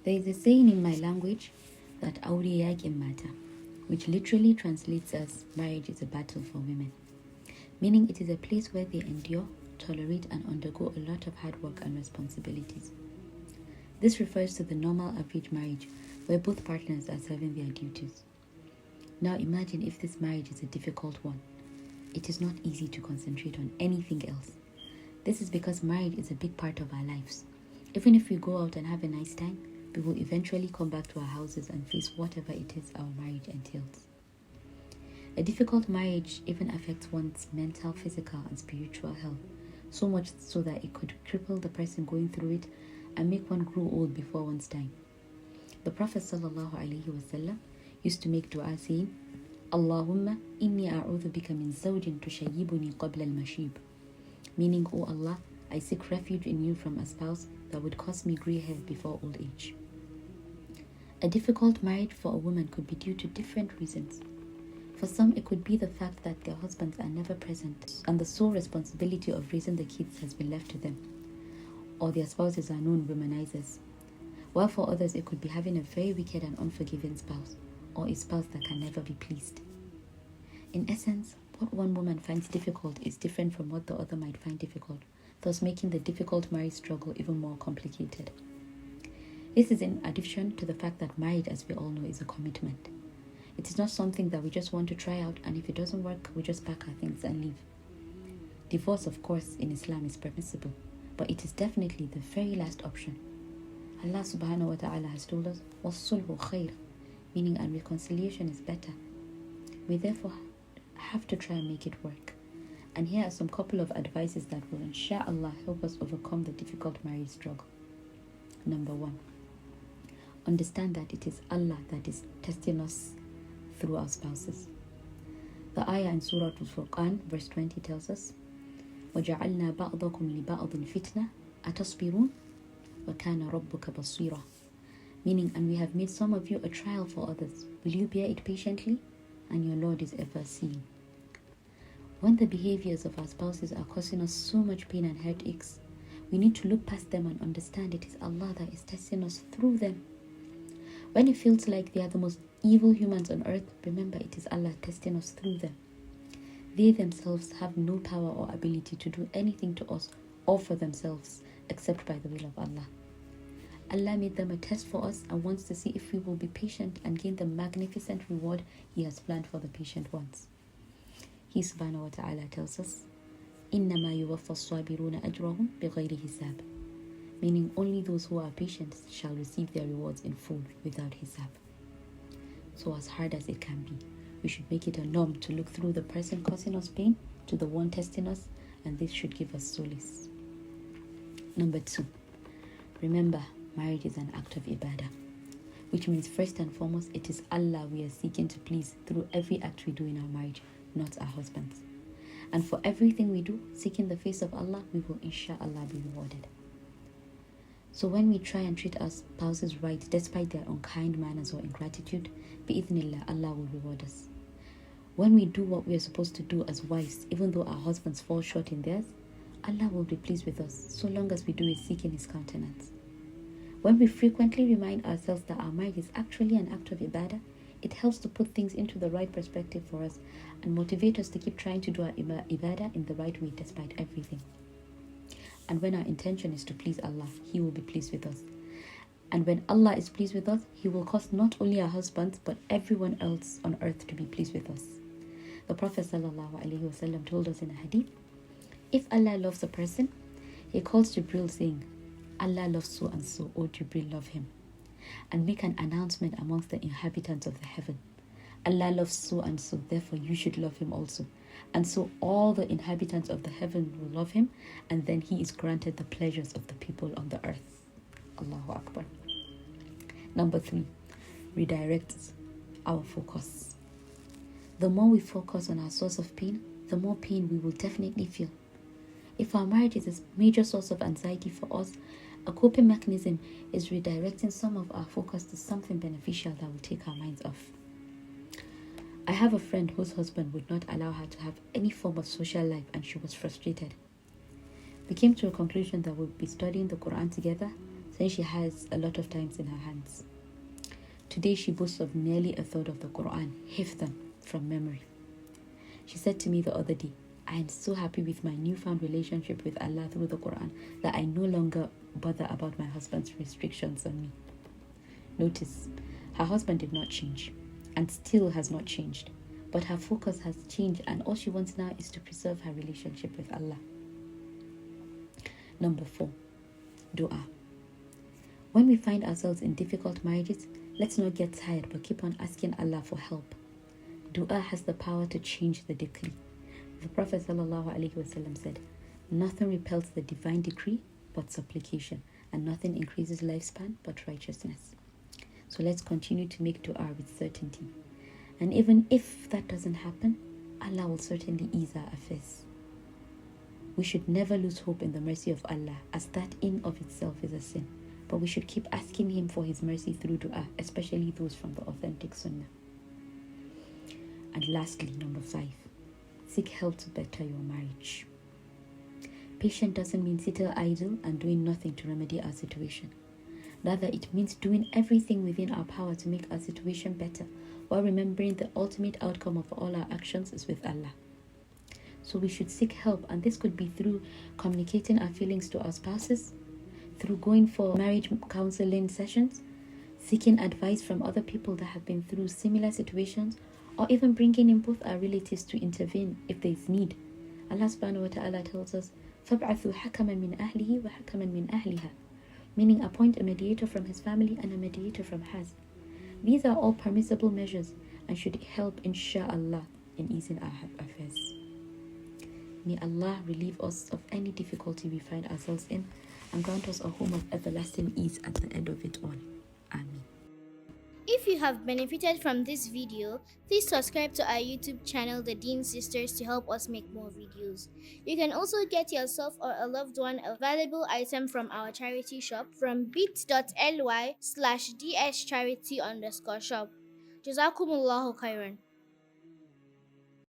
There is a saying in my language that AURE yakin mata, which literally translates as marriage is a battle for women, meaning it is a place where they endure, tolerate, and undergo a lot of hard work and responsibilities. This refers to the normal average marriage where both partners are serving their duties. Now imagine if this marriage is a difficult one. It is not easy to concentrate on anything else. This is because marriage is a big part of our lives. Even if we go out and have a nice time, we will eventually come back to our houses and face whatever it is our marriage entails. A difficult marriage even affects one's mental, physical, and spiritual health, so much so that it could cripple the person going through it and make one grow old before one's time. The Prophet ﷺ used to make dua saying, Allahumma inni a'udhu bika min zawjin tushayyibuni qabla al-mashib, meaning, O Allah, I seek refuge in you from a spouse that would cause me grey hair before old age. A difficult marriage for a woman could be due to different reasons. For some, it could be the fact that their husbands are never present and the sole responsibility of raising the kids has been left to them, or their spouses are known womanizers. While for others, it could be having a very wicked and unforgiving spouse, or a spouse that can never be pleased. In essence, what one woman finds difficult is different from what the other might find difficult, thus making the difficult marriage struggle even more complicated. This is in addition to the fact that marriage, as we all know, is a commitment. It is not something that we just want to try out, and if it doesn't work, we just pack our things and leave. Divorce, of course, in Islam is permissible, but it is definitely the very last option. Allah subhanahu wa ta'ala has told us, وَالصُّلْحُ خَيْرٌ, meaning and reconciliation is better. We therefore have to try and make it work. And here are some couple of advices that will inshallah help us overcome the difficult marriage struggle. Number 1. Understand that it is Allah that is testing us through our spouses. The ayah in Surah Al-Furqan verse 20 tells us, وَجَعَلْنَا بَعْضَكُمْ لِبَعْضٍ فِتْنَةً أَتَصْبِرُونَ وَكَانَ رَبُّكَ بَصِيرًا, meaning, and we have made some of you a trial for others. Will you bear it patiently? And your Lord is ever seeing. When the behaviors of our spouses are causing us so much pain and heartaches, we need to look past them and understand it is Allah that is testing us through them. When it feels like they are the most evil humans on earth, remember it is Allah testing us through them. They themselves have no power or ability to do anything to us or for themselves except by the will of Allah. Allah made them a test for us and wants to see if we will be patient and gain the magnificent reward He has planned for the patient ones. He subhanahu wa ta'ala tells us, إِنَّمَا يُوَفَّى الصَّابِرُونَ أَجْرَهُمْ بِغَيْرِ حِسَابٍ, meaning only those who are patient shall receive their rewards in full without hisab. So as hard as it can be, we should make it a norm to look through the person causing us pain to the one testing us, and this should give us solace. Number 2, remember, marriage is an act of ibadah, which means first and foremost, it is Allah we are seeking to please through every act we do in our marriage, not our husbands. And for everything we do, seeking the face of Allah, we will inshallah be rewarded. So when we try and treat our spouses right despite their unkind manners or ingratitude, bi'idhnillah, Allah will reward us. When we do what we are supposed to do as wives, even though our husbands fall short in theirs, Allah will be pleased with us so long as we do it seeking His countenance. When we frequently remind ourselves that our marriage is actually an act of ibadah, it helps to put things into the right perspective for us and motivate us to keep trying to do our ibadah in the right way despite everything. And when our intention is to please Allah, He will be pleased with us. And when Allah is pleased with us, He will cause not only our husbands but everyone else on earth to be pleased with us. The Prophet ﷺ told us in a hadith, if Allah loves a person, He calls Jibril saying, Allah loves so and so, O Jibril, love him, and make an announcement amongst the inhabitants of the heaven. Allah loves so and so, therefore you should love him also. And so all the inhabitants of the heaven will love him, and then he is granted the pleasures of the people on the earth. Allahu Akbar. Number 3, redirect our focus. The more we focus on our source of pain, the more pain we will definitely feel. If our marriage is a major source of anxiety for us, a coping mechanism is redirecting some of our focus to something beneficial that will take our minds off. I have a friend whose husband would not allow her to have any form of social life, and she was frustrated. We came to a conclusion that we'll be studying the Quran together, since she has a lot of times in her hands. Today she boasts of nearly a third of the Quran, hifdhan, from memory. She said to me the other day, I am so happy with my newfound relationship with Allah through the Quran that I no longer bother about my husband's restrictions on me. Notice, her husband did not change and still has not changed, but her focus has changed and all she wants now is to preserve her relationship with Allah. Number 4, dua. When we find ourselves in difficult marriages, let's not get tired but keep on asking Allah for help. Dua has the power to change the decree. The Prophet ﷺ said, nothing repels the divine decree but supplication, and nothing increases lifespan but righteousness. So let's continue to make dua with certainty. And even if that doesn't happen, Allah will certainly ease our affairs. We should never lose hope in the mercy of Allah, as that in of itself is a sin. But we should keep asking Him for His mercy through dua, especially those from the authentic sunnah. And lastly, number 5, seek help to better your marriage. Patient doesn't mean sit idle and doing nothing to remedy our situation. Rather, it means doing everything within our power to make our situation better, while remembering the ultimate outcome of all our actions is with Allah. So we should seek help, and this could be through communicating our feelings to our spouses, through going for marriage counseling sessions, seeking advice from other people that have been through similar situations, or even bringing in both our relatives to intervene if there is need. Allah subhanahu wa ta'ala tells us, فَابْعَثُوا حَكَمًا مِنْ أَهْلِهِ وَحَكَمًا مِنْ أَهْلِهَا, meaning appoint a mediator from his family and a mediator from hers. These are all permissible measures and should help, insha'Allah, in easing our affairs. May Allah relieve us of any difficulty we find ourselves in and grant us a home of everlasting ease at the end of it all. Ameen. If you have benefited from this video, please subscribe to our YouTube channel, The Dean Sisters, to help us make more videos. You can also get yourself or a loved one a valuable item from our charity shop from bit.ly/dscharity_shop. Jazakumullahu khairan.